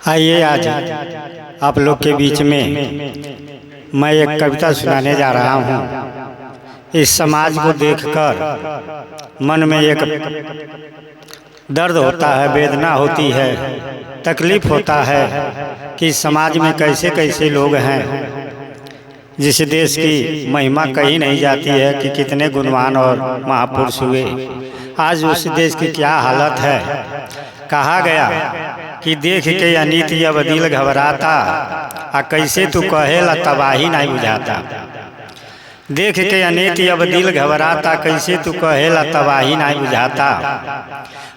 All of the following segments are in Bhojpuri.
आइए आज आप लोग के बीच में मैं एक कविता सुनाने जा रहा हूँ। इस समाज को देखकर मन में एक दर्द होता है, वेदना होती है, तकलीफ होता है कि समाज में कैसे कैसे लोग हैं। जिस देश की महिमा कही नहीं जाती है कि कितने गुणवान और महापुरुष हुए, आज उस देश की क्या हालत है। कहा गया कि देख के अनीति अब दिल घबराता, आ कैसे तू कहेला तबाही नहीं बुझाता। देख के अनीति अब दिल घबराता, कैसे तू कहेला तबाही नहीं बुझाता।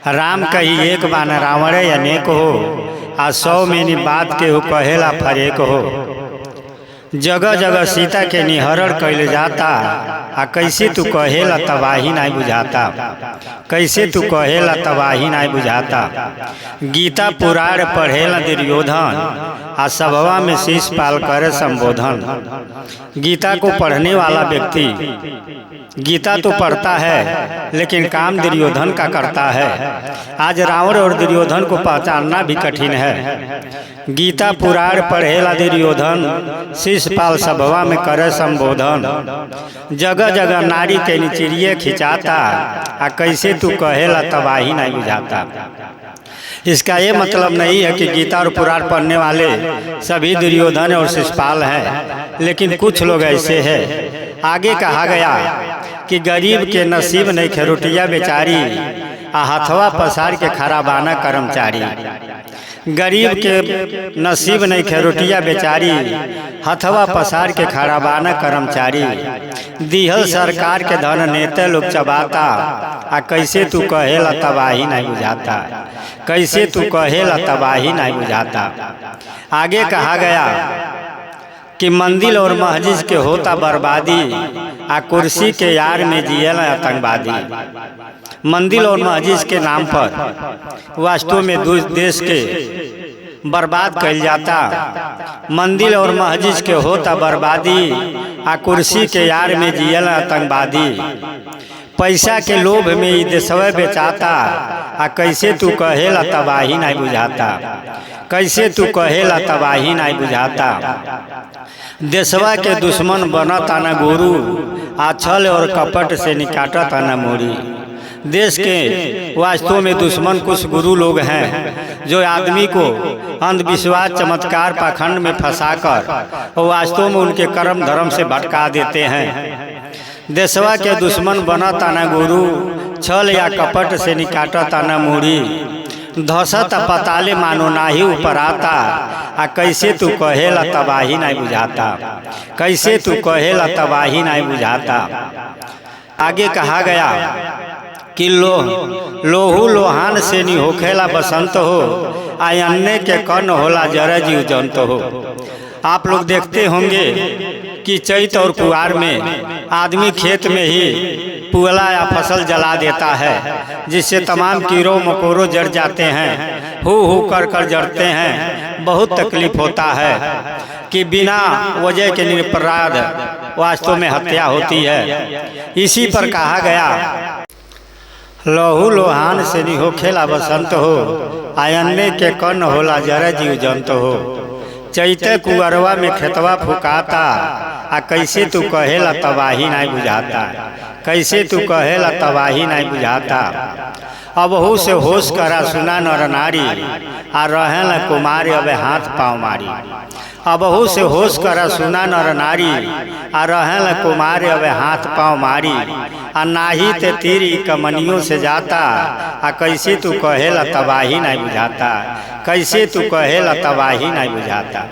राम कही एक बान रावण अनेक हो, आ 100 में बात के हो कहेला फरेक हो। जगह जगह सीता के निहरण कैल जाता, आ कैसे तू कहेला तबाही नहीं बुझाता। कैसे तू कहेला तबाही नहीं बुझाता। गीता पुराण पढ़ेला दुर्योधन, आ सभवा में शीश पाल करे संबोधन। गीता को पढ़ने वाला व्यक्ति गीता तो पढ़ता है, लेकिन काम दुर्योधन का करता है। आज रावण और दुर्योधन को पहचानना भी कठिन है। गीता पुराण पढ़ेला दुर्योधन, शीश पाल सभवा में करे संबोधन। जगह जगह नारी के निचिरिये खिंचाता, आ कैसे तू कहेला तबाही नहीं बुझाता। इसका ये मतलब नहीं है कि गीता और पुराण पढ़ने वाले सभी दुर्योधन और शिशुपाल हैं, लेकिन कुछ लोग ऐसे हैं। आगे कहा गया कि गरीब के नसीब नहीं खे रोटिया बेचारी, आ हथवा पसार के खराबाना कर्मचारी। गरीब के नसीब नहीं खे रोटिया बेचारी, हथवा पसार के खराबाना कर्मचारी। दिहल सरकार के धन नेता लोग चबाता, आ कैसे तू कहेला तबाही नहीं बुझाता। कैसे तू कहेला तबाही नहीं बुझाता। आगे कहा गया कि मंदिर और मस्जिद के होता बर्बादी, आ कुर्सी के यार में जियला आतंकवादी। मंदिर और मस्जिद के नाम पर वास्तव में देश के बर्बाद कल जाता। मंदिर और मस्जिद के होता बर्बादी, आ कुर्सी के यार में जियला आतंकवादी। पैसा के लोभ में ई देशवा बेचाता, आ कैसे तू कहेला तबाही नहीं बुझाता। कैसे तू कहेला तबाही नहीं बुझाता। देशवा के दुश्मन बनता न गुरु, आ छल और कपट से निकाटता न मोरी। देश के वास्तव में दुश्मन कुछ गुरु लोग हैं, जो आदमी को अंधविश्वास चमत्कार पाखंड में फंसाकर वास्तव में उनके कर्म धर्म से भटका देते हैं। देशवा के दुश्मन बनता न गुरु, छल या कपट से निकाटता न मूड़ी। धसत पताले मानो नाही ऊपर आता, आ कैसे तू कहेला तबाही नहीं बुझाता। कैसे तू कहेला तबाही नहीं बुझाता। आगे कहा गया कि लोहू लोहान से नी होखेला बसंत हो, आ अन्य के कर्ण होला जरा जीव जंत हो। आप लोग देखते होंगे कि चैत और कुआर में आदमी खेत में ही पुअला या फसल जला देता है, जिससे तमाम कीड़ों मकोड़ों जड़ जाते हैं, हु कर जड़ते हैं। बहुत तकलीफ होता है कि बिना वजह के निरपराध वास्तव में हत्या होती है। इसी पर कहा गया लहू लोहान से नहीं होखेला बसंत हो, आयन्ने के कर्ण होला जरा जीव जंत हो। चैते कुअरवा में खेतवा फुकाता, आ कैसे तू कहेला तबाही नहीं बुझाता। कैसे तू कहेला तबाही नहीं बुझाता। अबहू से होश करा सुना नर नारी, आ रहेला कुमारी अब हाथ पाँव मारी। अबहू से होश करा सुना नर नारी, आ रहेला कुमारी अब हाथ पाँव मारी। आ नाही ते तीरी कमनियों से जाता, आ कैसे तू कहेला तबाही नहीं बुझाता। कैसे तू कहेला तबाही नहीं बुझाता।